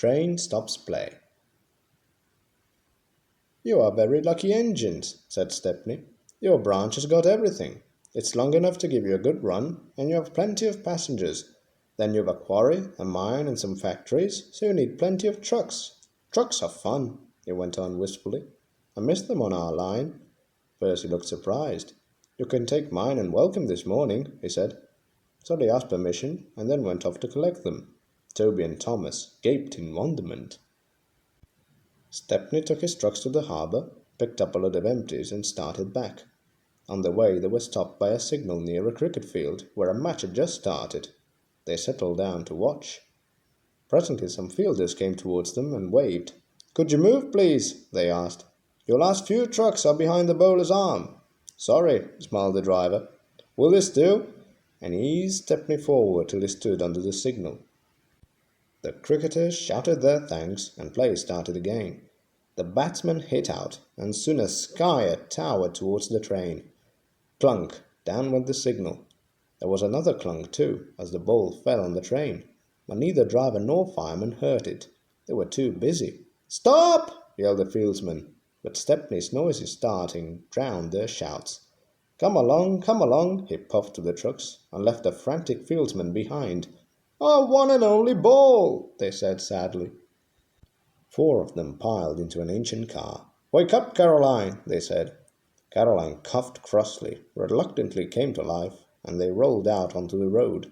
Train stops play. "You are very lucky engines," said Stepney. "Your branch has got everything. It's long enough to give you a good run, and you have plenty of passengers. Then you've a quarry, a mine, and some factories, so you need plenty of trucks. Trucks are fun," he went on wistfully. "I miss them on our line." Percy looked surprised. "You can take mine and welcome this morning," he said. So they asked permission, and then went off to collect them. Toby and Thomas gaped in wonderment. Stepney took his trucks to the harbour, picked up a load of empties, and started back. On the way they were stopped by a signal near a cricket field where a match had just started. They settled down to watch. Presently some fielders came towards them and waved. "Could you move, please?" they asked. "Your last few trucks are behind the bowler's arm." "Sorry," smiled the driver. "Will this do?" And he eased Stepney forward till he stood under the signal. The cricketers shouted their thanks, and play started again. The batsman hit out, and soon as Skyer towered towards the train. Clunk! Down went the signal. There was another clunk too, as the ball fell on the train, but neither driver nor fireman heard it. They were too busy. "Stop!" yelled the fieldsman, but Stepney's noisy starting drowned their shouts. Come along," he puffed to the trucks, and left the frantic fieldsmen behind. "Our one and only ball," they said sadly. 4 of them piled into an ancient car. "Wake up, Caroline," they said. Caroline coughed crossly, reluctantly came to life, and they rolled out onto the road.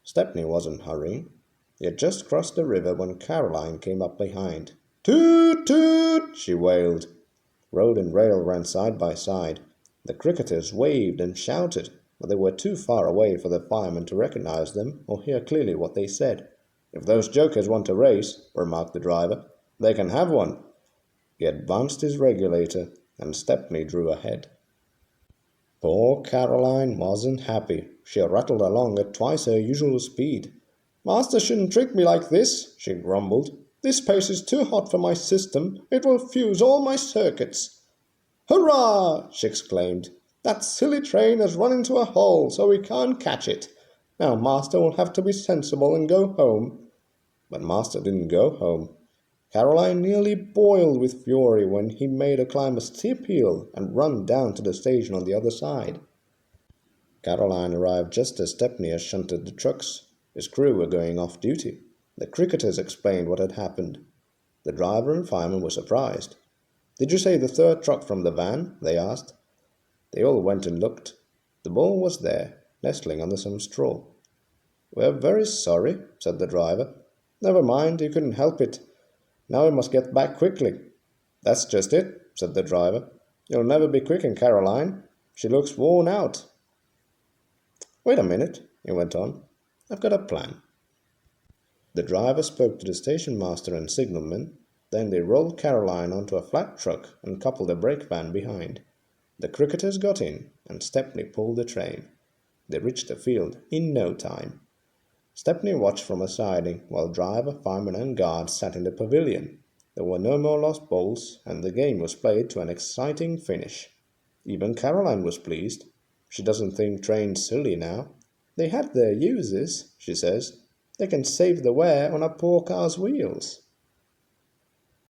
Stepney wasn't hurrying. He had just crossed the river when Caroline came up behind. "Toot, toot!" she wailed. Road and rail ran side by side. The cricketers waved and shouted, but they were too far away for the firemen to recognize them or hear clearly what they said. "If those jokers want a race," remarked the driver, "they can have one." He advanced his regulator, and Stepney drew ahead. Poor Caroline wasn't happy. She rattled along at twice her usual speed. "Master shouldn't trick me like this," she grumbled. "This pace is too hot for my system. It will fuse all my circuits." "Hurrah!" she exclaimed. "That silly train has run into a hole, so we can't catch it. Now Master will have to be sensible and go home." But Master didn't go home. Caroline nearly boiled with fury when he made her climb a steep hill and run down to the station on the other side. Caroline arrived just as Stepney had shunted the trucks. His crew were going off duty. The cricketers explained what had happened. The driver and fireman were surprised. "Did you say the 3rd truck from the van?" they asked. They all went and looked. The ball was there, nestling under some straw. "We're very sorry," said the driver. "Never mind, you couldn't help it. Now we must get back quickly." "That's just it," said the driver. "You'll never be quicking Caroline. She looks worn out." "Wait a minute," he went on. "I've got a plan." The driver spoke to the station master and signalman. Then they rolled Caroline onto a flat truck and coupled a brake van behind. The cricketers got in, and Stepney pulled the train. They reached the field in no time. Stepney watched from a siding while driver, fireman, and guard sat in the pavilion. There were no more lost balls, and the game was played to an exciting finish. Even Caroline was pleased. She doesn't think trains silly now. "They had their uses," she says. "They can save the wear on a poor car's wheels."